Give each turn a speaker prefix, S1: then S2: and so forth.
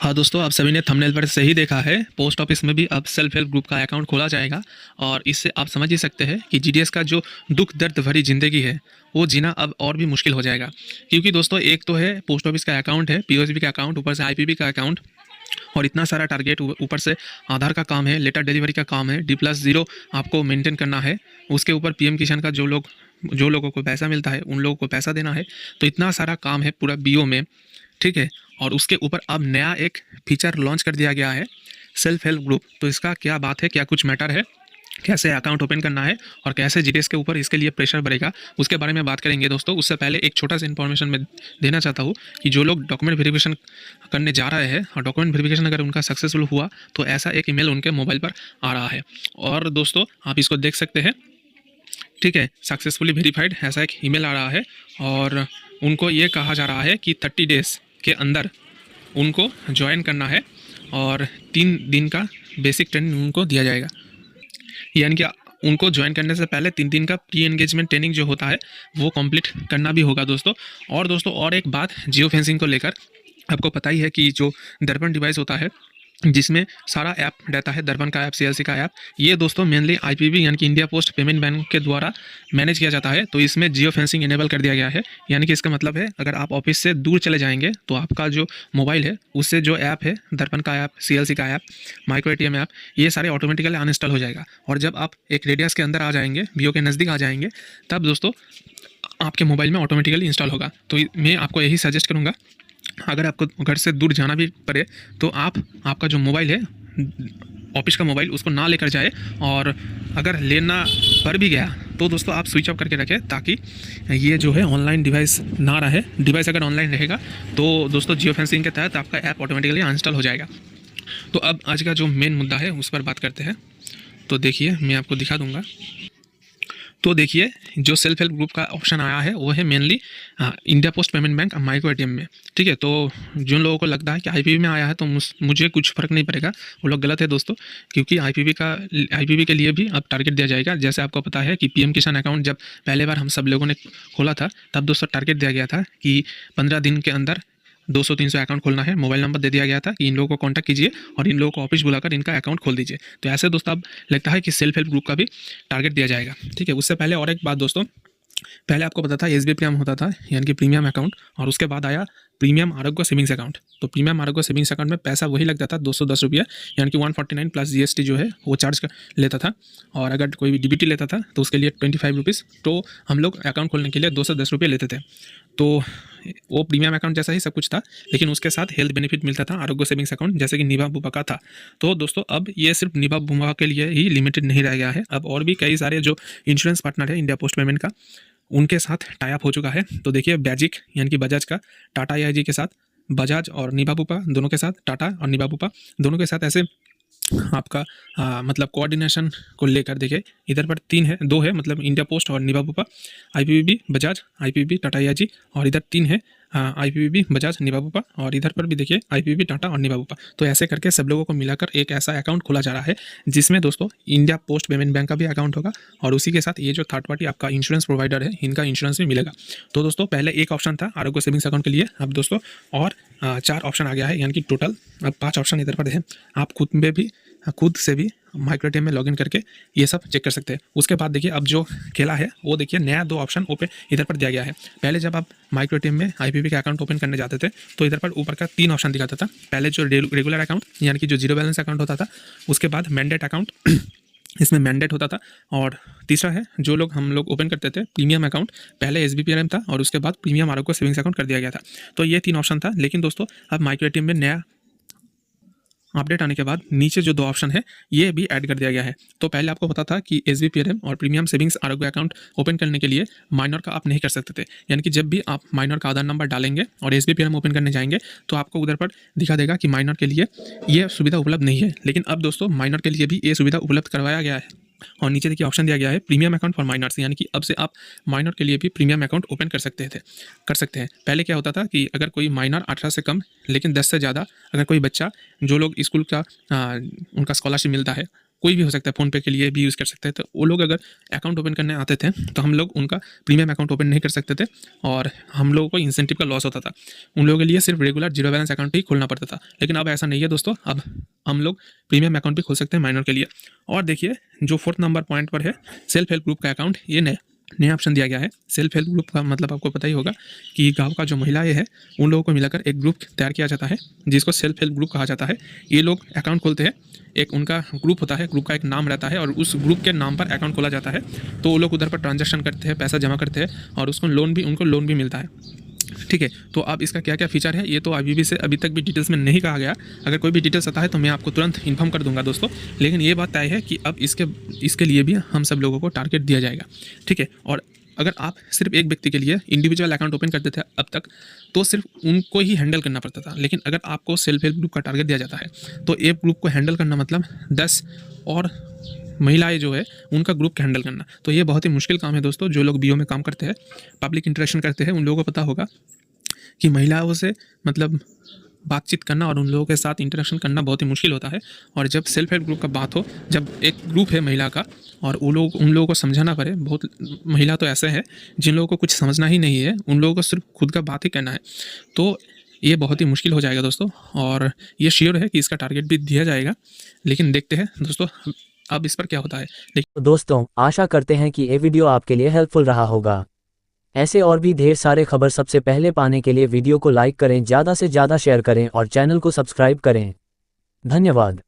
S1: हाँ दोस्तों, आप सभी ने थंबनेल पर सही देखा है। पोस्ट ऑफिस में भी अब सेल्फ हेल्प ग्रुप का अकाउंट खोला जाएगा और इससे आप समझ ही सकते हैं कि जीडीएस का जो दुख दर्द भरी ज़िंदगी है वो जीना अब और भी मुश्किल हो जाएगा। क्योंकि दोस्तों एक तो है पोस्ट ऑफिस का अकाउंट है, पीओएसबी का अकाउंट, ऊपर से आईपीबी का अकाउंट और इतना सारा टारगेट, ऊपर से आधार का काम है, लेटर डिलीवरी का काम है, D+0 आपको मेंटेन करना है। उसके ऊपर पीएम किसान का जो लोगों को पैसा मिलता है उन लोगों को पैसा देना है। तो इतना सारा काम है पूरा बीओ में, ठीक है। और उसके ऊपर अब नया एक फीचर लॉन्च कर दिया गया है, सेल्फ हेल्प ग्रुप। तो इसका क्या बात है, क्या कुछ मैटर है, कैसे अकाउंट ओपन करना है और कैसे जीडीएस के ऊपर इसके लिए प्रेशर बढ़ेगा, उसके बारे में बात करेंगे दोस्तों। उससे पहले एक छोटा सा इन्फॉर्मेशन मैं देना चाहता हूँ कि जो लोग डॉक्यूमेंट वेरिफिकेशन करने जा रहे हैं और डॉक्यूमेंट वेरिफिकेशन अगर उनका सक्सेसफुल हुआ तो ऐसा एक ईमेल उनके मोबाइल पर आ रहा है। और दोस्तों आप इसको देख सकते हैं, ठीक है, सक्सेसफुली वेरीफाइड ऐसा एक ईमेल आ रहा है। और उनको ये कहा जा रहा है कि 30 डेज़ के अंदर उनको ज्वाइन करना है और 3 दिन का बेसिक ट्रेनिंग उनको दिया जाएगा। यानी कि उनको ज्वाइन करने से पहले 3 दिन का प्री एंगेजमेंट ट्रेनिंग जो होता है वो कंप्लीट करना भी होगा दोस्तों। और दोस्तों और एक बात जियो फेंसिंग को लेकर, आपको पता ही है कि जो दर्पण डिवाइस होता है जिसमें सारा ऐप रहता है, दर्पण का ऐप, सीएलसी का ऐप, ये दोस्तों मेनली आईपीबी यानी कि इंडिया पोस्ट पेमेंट बैंक के द्वारा मैनेज किया जाता है। तो इसमें जियो फेंसिंग इनेबल कर दिया गया है। यानी कि इसका मतलब है अगर आप ऑफिस से दूर चले जाएंगे तो आपका जो मोबाइल है उससे जो ऐप है, दर्पण का ऐप, सीएलसी का ऐप, माइक्रो एटीएम ऐप, ये सारे ऑटोमेटिकली अनइंस्टॉल हो जाएगा। और जब आप एक रेडियस के अंदर आ जाएंगे, बीओ के नज़दीक आ जाएंगे, तब दोस्तों आपके मोबाइल में ऑटोमेटिकली इंस्टॉल होगा। तो मैं आपको यही सजेस्ट करूँगा, अगर आपको घर से दूर जाना भी पड़े तो आपका जो मोबाइल है, ऑफिस का मोबाइल, उसको ना लेकर जाए। और अगर लेना पड़ भी गया तो दोस्तों आप स्विच ऑफ करके रखें, ताकि ये जो है ऑनलाइन डिवाइस ना रहे। डिवाइस अगर ऑनलाइन रहेगा तो दोस्तों जियो फेंसिंग के तहत आपका ऐप ऑटोमेटिकली अनइंस्टॉल हो जाएगा। तो अब आज का जो मेन मुद्दा है उस पर बात करते हैं। तो देखिए मैं आपको दिखा दूँगा। तो देखिए जो सेल्फ हेल्प ग्रुप का ऑप्शन आया है वो है mainly India post payment bank micro ATM में, ठीक है। तो जिन लोगों को लगता है कि आईपीबी में आया है तो मुझे कुछ फ़र्क नहीं पड़ेगा, वो लोग गलत है दोस्तों। क्योंकि आईपीबी के लिए भी अब टारगेट दिया जाएगा। जैसे आपको पता है कि पीएम किसान अकाउंट जब पहले बार हम सब लोगों ने खोला था तब दोस्तों टारगेट दिया गया था कि 15 दिन के अंदर 200-300 अकाउंट खोलना है। मोबाइल नंबर दे दिया गया था कि इन लोगों को कांटेक्ट कीजिए और इन लोगों को ऑफिस बुलाकर इनका अकाउंट खोल दीजिए। तो ऐसे दोस्तों अब लगता है कि सेल्फ हेल्प ग्रुप का भी टारगेट दिया जाएगा, ठीक है। उससे पहले और एक बात दोस्तों, पहले आपको पता था एसबीआई प्रीमियम होता था, यानी कि प्रीमियम अकाउंट, और उसके बाद आया प्रीमियम आरोग्य सेविंग्स अकाउंट। तो प्रीमियम आरोग्य सेविंग्स अकाउंट में पैसा वही लगता था 210 रुपया, यानी कि 149 प्लस जीएसटी जो है वो चार्ज लेता था। और अगर कोई भी डीबीटी लेता था तो उसके लिए 25 रुपीज़। तो हम लोग अकाउंट खोलने के लिए 210 रुपये लेते थे। तो वो प्रीमियम अकाउंट जैसा ही सब कुछ था, लेकिन उसके साथ हेल्थ बेनिफिट मिलता था आरोग्य सेविंग्स अकाउंट, जैसे कि निभा बुपा का था। तो दोस्तों अब ये सिर्फ निभा बुपा के लिए ही लिमिटेड नहीं रह गया है। अब और भी कई सारे जो इंश्योरेंस पार्टनर है इंडिया पोस्ट पेमेंट का, उनके साथ टाई अप हो चुका है। तो देखिए बैजिक यानी कि बजाज का, टाटा एआईजी के साथ बजाज और निभा बुपा दोनों के साथ, टाटा और निभा बुपा दोनों के साथ ऐसे आपका मतलब कोऑर्डिनेशन को लेकर देखिए, इधर पर 3 है, 2 है, मतलब इंडिया पोस्ट और निभा Bupa, IPB Bajaj, IPB Tata AIG, और इधर 3 है, आईपीबी बजाज निभा बुपा, और इधर पर भी देखिए आईपीबी टाटा और निभा बुपा। तो ऐसे करके सब लोगों को मिलाकर एक ऐसा अकाउंट खोला जा रहा है जिसमें दोस्तों इंडिया पोस्ट पेमेंट बैंक का भी अकाउंट होगा और उसी के साथ ये जो थर्ड पार्टी आपका इंश्योरेंस प्रोवाइडर है इनका इंश्योरेंस भी मिलेगा। तो दोस्तों पहले एक ऑप्शन था आरोग्य सेविंग्स अकाउंट के लिए, अब दोस्तों और 4 ऑप्शन आ गया है, यानी कि टोटल अब 5 ऑप्शन इधर पर है। आप खुद से भी माइक्रो एटीएम में लॉगिन करके ये सब चेक कर सकते हैं। उसके बाद देखिए अब जो खेला है वो देखिए, नया 2 ऑप्शन ओपन इधर पर दिया गया है। पहले जब आप माइक्रो एटीएम में आईपीबी का अकाउंट ओपन करने जाते थे तो इधर पर ऊपर का 3 ऑप्शन दिखाता था। पहले जो रेगुलर अकाउंट यानी कि जो जीरो बैलेंस अकाउंट होता था, उसके बाद मैंडेट अकाउंट इसमें मैंडेट होता था, और तीसरा है जो हम लोग ओपन करते थे प्रीमियम अकाउंट। पहले एसबीपीआरएम था और उसके बाद प्रीमियम आरोग्य सेविंग्स अकाउंट कर दिया गया था। तो ये 3 ऑप्शन था। लेकिन दोस्तों अब माइक्रो एटीएम में नया अपडेट आने के बाद नीचे जो 2 ऑप्शन है ये भी ऐड कर दिया गया है। तो पहले आपको पता था कि एसबीपीआरएम और प्रीमियम सेविंग्स आरोग्य अकाउंट ओपन करने के लिए माइनर का आप नहीं कर सकते थे, यानी कि जब भी आप माइनर का आधार नंबर डालेंगे और एसबीपीआरएम ओपन करने जाएंगे तो आपको उधर पर दिखा देगा कि माइनर के लिए ये सुविधा उपलब्ध नहीं है। लेकिन अब दोस्तों माइनर के लिए भी ये सुविधा उपलब्ध करवाया गया है, और नीचे देखिए ऑप्शन दिया गया है प्रीमियम अकाउंट फॉर माइनर्स, यानी कि अब से आप माइनर के लिए भी प्रीमियम अकाउंट ओपन कर सकते हैं। पहले क्या होता था कि अगर कोई माइनर 18 से कम लेकिन 10 से ज़्यादा, अगर कोई बच्चा, जो लोग स्कूल का उनका स्कॉलरशिप मिलता है कोई भी हो सकता है, फ़ोनपे के लिए भी यूज़ कर सकते हैं। तो वो लोग अगर अकाउंट ओपन करने आते थे तो हम लोग उनका प्रीमियम अकाउंट ओपन नहीं कर सकते थे और हम लोगों को इंसेंटिव का लॉस होता था। उन लोगों के लिए सिर्फ रेगुलर जीरो बैलेंस अकाउंट ही खोलना पड़ता था। लेकिन अब ऐसा नहीं है दोस्तों, अब हम लोग प्रीमियम अकाउंट भी खोल सकते हैं माइनर के लिए। और देखिए जो 4th नंबर पॉइंट पर है सेल्फ हेल्प ग्रुप का अकाउंट, ये नया ऑप्शन दिया गया है। सेल्फ हेल्प ग्रुप का मतलब आपको पता ही होगा कि गांव का जो महिलाएं हैं उन लोगों को मिलाकर एक ग्रुप तैयार किया जाता है जिसको सेल्फ हेल्प ग्रुप कहा जाता है। ये लोग अकाउंट खोलते हैं, एक उनका ग्रुप होता है, ग्रुप का एक नाम रहता है और उस ग्रुप के नाम पर अकाउंट खोला जाता है। तो वो लोग उधर पर ट्रांजैक्शन करते हैं, पैसा जमा करते हैं और उनको लोन भी मिलता है। ठीक है, तो अब इसका क्या क्या फीचर है ये तो अभी तक भी डिटेल्स में नहीं कहा गया। अगर कोई भी डिटेल्स आता है तो मैं आपको तुरंत इन्फॉर्म कर दूंगा दोस्तों। लेकिन ये बात तय है कि अब इसके लिए भी हम सब लोगों को टारगेट दिया जाएगा। ठीक है, और अगर आप सिर्फ एक व्यक्ति के लिए इंडिविजुअल अकाउंट ओपन करते थे अब तक तो सिर्फ उनको ही हैंडल करना पड़ता था। लेकिन अगर आपको सेल्फ हेल्प ग्रुप का टारगेट दिया जाता है तो एक ग्रुप को हैंडल करना मतलब 10 और महिलाएं जो है उनका ग्रुप का हैंडल करना, तो ये बहुत ही मुश्किल काम है दोस्तों। जो लोग बीओ में काम करते हैं, पब्लिक इंटरेक्शन करते हैं, उन लोगों को पता होगा कि महिलाओं से मतलब बातचीत करना और उन लोगों के साथ इंटरेक्शन करना बहुत ही मुश्किल होता है। और जब सेल्फ हेल्प ग्रुप का बात हो, जब एक ग्रुप है महिला का और उन लोगों को समझाना पड़े, बहुत महिला तो ऐसे हैं जिन लोगों को कुछ समझना ही नहीं है, उन लोगों को सिर्फ खुद का बात ही करना है, तो ये बहुत ही मुश्किल हो जाएगा दोस्तों। और ये श्योर है कि इसका टारगेट भी दिया जाएगा, लेकिन देखते हैं दोस्तों अब इस पर क्या होता है।
S2: तो दोस्तों आशा करते हैं कि ये वीडियो आपके लिए हेल्पफुल रहा होगा। ऐसे और भी ढेर सारे खबर सबसे पहले पाने के लिए वीडियो को लाइक करें, ज़्यादा से ज़्यादा शेयर करें और चैनल को सब्सक्राइब करें। धन्यवाद।